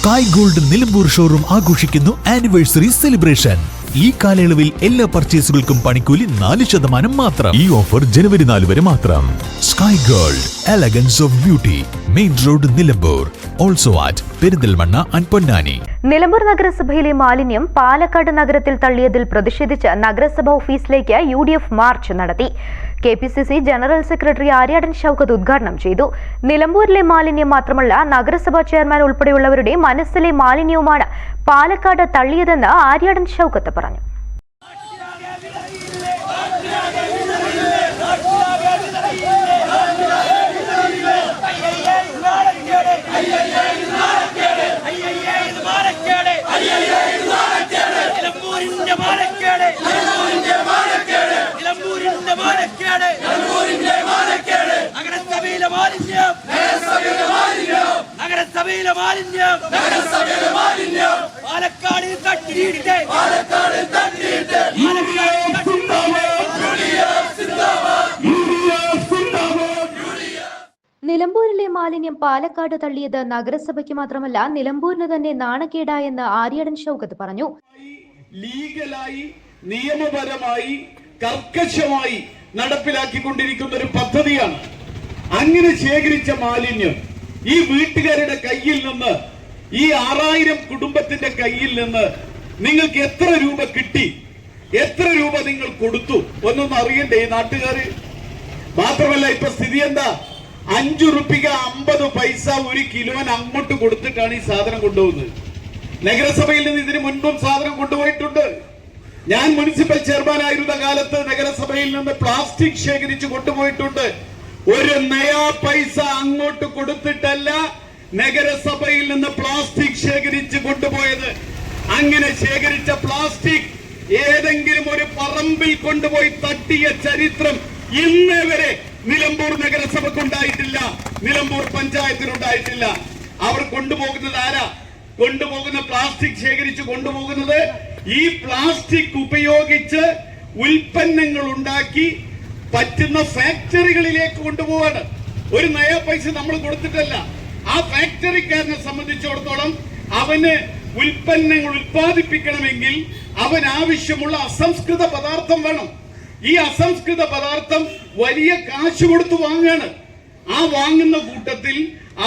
Sky gold Nilambur showroom ആഘോഷിക്കുന്നു anniversary celebration. ഈ കാലയളവിൽ എല്ലാ പർച്ചേസുകൾക്കും പണിക്കൂലി 4% മാത്രം. ഈ ഓഫർ ജനുവരി 4 വരെ മാത്രം. Sky gold, elegance of beauty, main road Nilambur. Also at Perinthalmanna and Ponnani. Nilambur നഗരസഭയിലെ മാലിന്യം പാലക്കാട് നഗരത്തിൽ തള്ളിയതിൽ പ്രതിഷേധിച്ച് നഗരസഭ ഓഫീസിലേക്ക് UDF മാർച്ച് നടത്തി. KPCC general secretary Aryadan Shoukath ഉദ്ഘാടനം ചെയ്തു. നിലമ്പൂരിലെ മാലിന്യം മാത്രമല്ല, നഗരസഭാ ചെയർമാൻ ഉൾപ്പെടെയുള്ളവരുടെ മനസ്സിലെ മാലിന്യവുമാണ് പാലക്കാട് തള്ളിയതെന്ന് ആര്യാടൻ ഷൗക്കത്ത് പറഞ്ഞു. നിലമ്പൂരിലെ മാലിന്യം പാലക്കാട് തള്ളിയത് നഗരസഭയ്ക്ക് മാത്രമല്ല, നിലമ്പൂരിന് തന്നെ നാണക്കേടായെന്ന് ആര്യാടൻ ഷൗക്കത്ത് പറഞ്ഞു. ലീഗലായി, നിയമപരമായി, കർക്കശമായി നടപ്പിലാക്കിക്കൊണ്ടിരിക്കുന്ന ഒരു പദ്ധതിയാണ്. അങ്ങനെ ശേഖരിച്ച മാലിന്യം ഈ വീട്ടുകാരുടെ കയ്യിൽ നിന്ന്, ഈ 6000 കുടുംബത്തിന്റെ കയ്യിൽ നിന്ന് നിങ്ങൾക്ക് എത്ര രൂപ കിട്ടി, എത്ര രൂപ നിങ്ങൾ കൊടുത്തു ഒന്നൊന്നും അറിയണ്ടേ ഈ നാട്ടുകാര്? മാത്രമല്ല, ഇപ്പൊ സ്ഥിതി എന്താ? 5 രൂപ 50 പൈസ ഒരു കിലോന് അങ്ങോട്ട് കൊടുത്തിട്ടാണ് ഈ സാധനം കൊണ്ടുപോകുന്നത്. നഗരസഭയിൽ നിന്ന് ഇതിന് മുൻപും സാധനം കൊണ്ടുപോയിട്ടുണ്ട്. ഞാൻ മുനിസിപ്പൽ ചെയർമാൻ ആയിരുന്ന കാലത്ത് നഗരസഭയിൽ നിന്ന് പ്ലാസ്റ്റിക് ശേഖരിച്ചു കൊണ്ടുപോയിട്ടുണ്ട്. ഒരു നയാ പൈസ അങ്ങോട്ട് കൊടുത്തിട്ടല്ല നഗരസഭയിൽ നിന്ന് പ്ലാസ്റ്റിക് ശേഖരിച്ച് കൊണ്ടുപോയത്. അങ്ങനെ ശേഖരിച്ച പ്ലാസ്റ്റിക് ഏതെങ്കിലും ഒരു പറമ്പിൽ കൊണ്ടുപോയി തട്ടിയ ചരിത്രം ഇന്നേ വരെ നിലമ്പൂർ നഗരസഭക്കുണ്ടായിട്ടില്ല, നിലമ്പൂർ പഞ്ചായത്തിനുണ്ടായിട്ടില്ല. അവർ കൊണ്ടുപോകുന്നത് ആരാ? കൊണ്ടുപോകുന്ന പ്ലാസ്റ്റിക് ശേഖരിച്ച് കൊണ്ടുപോകുന്നത് ഈ പ്ലാസ്റ്റിക് ഉപയോഗിച്ച് ഉൽപ്പന്നങ്ങൾ ഉണ്ടാക്കി പറ്റുന്ന ഫാക്ടറികളിലേക്ക് കൊണ്ടുപോവാണ്. ഒരു നയ പൈസ നമ്മൾ കൊടുത്തിട്ടല്ല. ആ ഫാക്ടറിക്കാരനെ സംബന്ധിച്ചിടത്തോളം അവന് ഉൽപ്പന്നങ്ങൾ ഉൽപ്പാദിപ്പിക്കണമെങ്കിൽ അവൻ ആവശ്യമുള്ള അസംസ്കൃത പദാർത്ഥം വേണം. ഈ അസംസ്കൃത പദാർത്ഥം വലിയ കാശ് കൊടുത്ത് വാങ്ങാണ്. ആ വാങ്ങുന്ന കൂട്ടത്തിൽ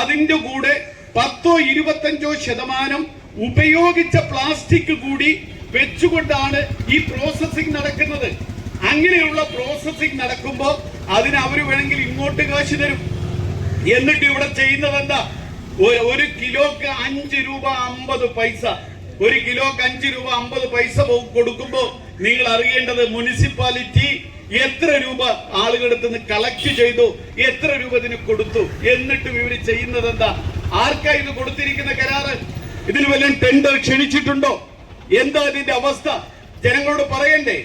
അതിന്റെ കൂടെ 10-25% ഉപയോഗിച്ച പ്ലാസ്റ്റിക് കൂടി വെച്ചുകൊണ്ടാണ് ഈ പ്രോസസ്സിംഗ് നടക്കുന്നത്. അങ്ങനെയുള്ള പ്രോസസ്സിംഗ് നടക്കുമ്പോൾ അതിന് അവര് വേണമെങ്കിൽ ഇങ്ങോട്ട് കാശ് തരും. എന്നിട്ട് ഇവിടെ ചെയ്യുന്നത് എന്താ? ഒരു കിലോക്ക് 5 രൂപ 50 പൈസ, ഒരു കിലോക്ക് 5 രൂപ 50 പൈസ കൊടുക്കുമ്പോൾ നിങ്ങൾ അറിയേണ്ടത് മുനിസിപ്പാലിറ്റി എത്ര രൂപ ആളുകളടുത്ത് നിന്ന് കളക്ട് ചെയ്തു, എത്ര രൂപ ഇതിന് കൊടുത്തു. എന്നിട്ടും ഇവര് ചെയ്യുന്നത് എന്താ? ആർക്കാ ഇത് കൊടുത്തിരിക്കുന്ന കരാറ്? ഇതിന് വല്ല ടെൻഡർ ക്ഷണിച്ചിട്ടുണ്ടോ? എന്താ ഇതിന്റെ അവസ്ഥ? ജനങ്ങളോട് പറയണ്ടേ?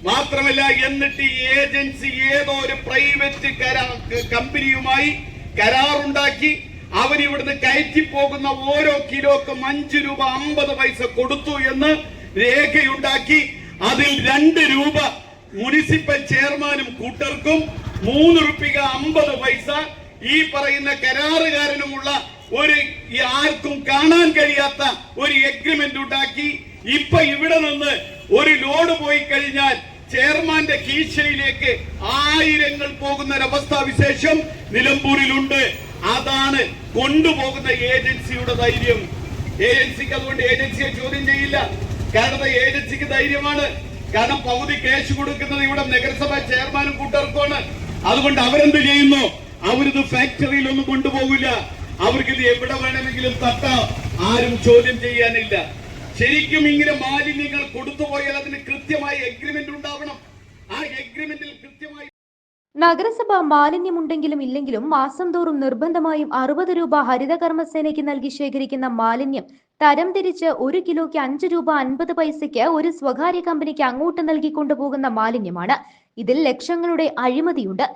മാത്രമല്ല, എന്നിട്ട് ഈ ഏജൻസി ഏതോ ഒരു പ്രൈവറ്റ് കമ്പനിയുമായി കരാറുണ്ടാക്കി അവരിവിടുന്ന് കയറ്റി പോകുന്ന ഓരോ കിലോക്കും 5 രൂപ 50 പൈസ കൊടുത്തു എന്ന് രേഖയുണ്ടാക്കി അതിൽ 2 രൂപ മുനിസിപ്പൽ ചെയർമാനും കൂട്ടർക്കും 3 രൂപ 50 പൈസ ഈ പറയുന്ന കരാറുകാരനുമുള്ള ഒരു ആർക്കും കാണാൻ കഴിയാത്ത ഒരു എഗ്രിമെന്റ് ഉണ്ടാക്കി. ഇപ്പൊ ഇവിടെ നിന്ന് ഒരു ലോഡ് പോയി കഴിഞ്ഞാൽ ചെയർമാന്റെ കീശയിലേക്ക് 1000 പോകുന്ന ഒരവസ്ഥാവിശേഷം നിലമ്പൂരിലുണ്ട്. അതാണ് കൊണ്ടുപോകുന്ന ഏജൻസിയുടെ ധൈര്യം. ഏജൻസിക്ക് അതുകൊണ്ട് ഏജൻസിയെ ചോദ്യം ചെയ്യില്ല. കാരണം ഏജൻസിക്ക് ധൈര്യമാണ്. കാരണം പകുതി കേസ് കൊടുക്കുന്നത് ഇവിടെ നഗരസഭാ ചെയർമാനും കൂട്ടർക്കുമാണ്. അതുകൊണ്ട് അവരെന്ത് ചെയ്യുന്നു? അവരിത് ഫാക്ടറിയിൽ ഒന്നും കൊണ്ടുപോകില്ല. അവർക്കിത് എവിടെ വേണമെങ്കിലും തട്ടാം, ആരും ചോദ്യം ചെയ്യാനില്ല. ശരിക്കും ഇങ്ങനെ മാലിന്യങ്ങൾ കൊടുത്തുപോയാൽ അതിന് കൃത്യമായി എഗ്രിമെന്റ് ഉണ്ടാവണം. ആ എഗ്രിമെന്റിൽ കൃത്യമായി നഗരസഭ മാലിന്യമുണ്ടെങ്കിലും ഇല്ലെങ്കിലും മാസം തോറും നിർബന്ധമായും 60 രൂപ ഹരിത കർമ്മസേനയ്ക്ക് നൽകി ശേഖരിക്കുന്ന മാലിന്യം തരംതിരിച്ച് 1 കിലോയ്ക്ക് 5 രൂപ 50 പൈസയ്ക്ക് ഒരു സ്വകാര്യ കമ്പനിക്ക് അങ്ങോട്ട് നൽകി കൊണ്ടുപോകുന്ന മാലിന്യമാണ്. ഇതിൽ ലക്ഷങ്ങളുടെ അഴിമതിയുണ്ട്.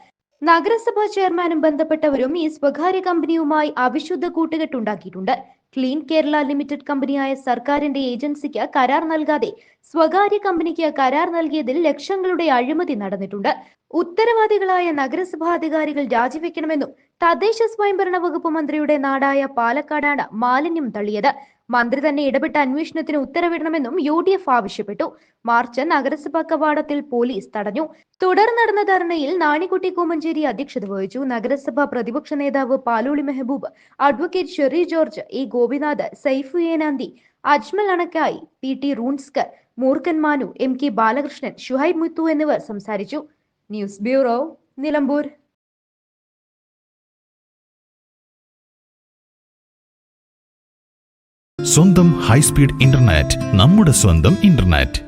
നഗരസഭാ ചെയർമാനും ബന്ധപ്പെട്ടവരും ഈ സ്വകാര്യ കമ്പനിയുമായി അവിശുദ്ധ കൂട്ടുകെട്ടുണ്ടാക്കിയിട്ടുണ്ട്. ക്ലീൻ കേരള ലിമിറ്റഡ് കമ്പനിയായ സർക്കാരിന്റെ ഏജൻസിക്ക് കരാർ നൽകാതെ സ്വകാര്യ കമ്പനിക്ക് കരാർ നൽകിയതിൽ ലക്ഷങ്ങളുടെ അഴിമതി നടന്നിട്ടുണ്ട്. ഉത്തരവാദികളായ നഗരസഭാ അധികാരികൾ രാജിവെക്കണമെന്നും തദ്ദേശ സ്വയംഭരണ വകുപ്പ് മന്ത്രിയുടെ നാടായ പാലക്കാടാണ് മാലിന്യം തള്ളിയത്. മന്ത്രി തന്നെ ഇടപെട്ട അന്വേഷണത്തിന് ഉത്തരവിടണമെന്നും UDF ആവശ്യപ്പെട്ടു. മാർച്ച് നഗരസഭാ കവാടത്തിൽ പോലീസ് തടഞ്ഞു. തുടർന്ന് നടന്ന ധർണയിൽ നാണിക്കുട്ടി കൂമഞ്ചേരി അധ്യക്ഷത വഹിച്ചു. നഗരസഭാ പ്രതിപക്ഷ നേതാവ് Paloli Mehboob, advocate Sherry George, E Gopinath, Saifu Enanthi, Ajmal Anakkayi, PT റൂൺസ്കർ, മൂർഖൻ മാനു, MK ബാലകൃഷ്ണൻ, ഷുഹൈബ് മുത്തു എന്നിവർ സംസാരിച്ചു. News bureau, Nilambur. സ്വന്തം ഹൈസ്പീഡ് ഇന്റർനെറ്റ്, നമ്മുടെ സ്വന്തം ഇന്റർനെറ്റ്.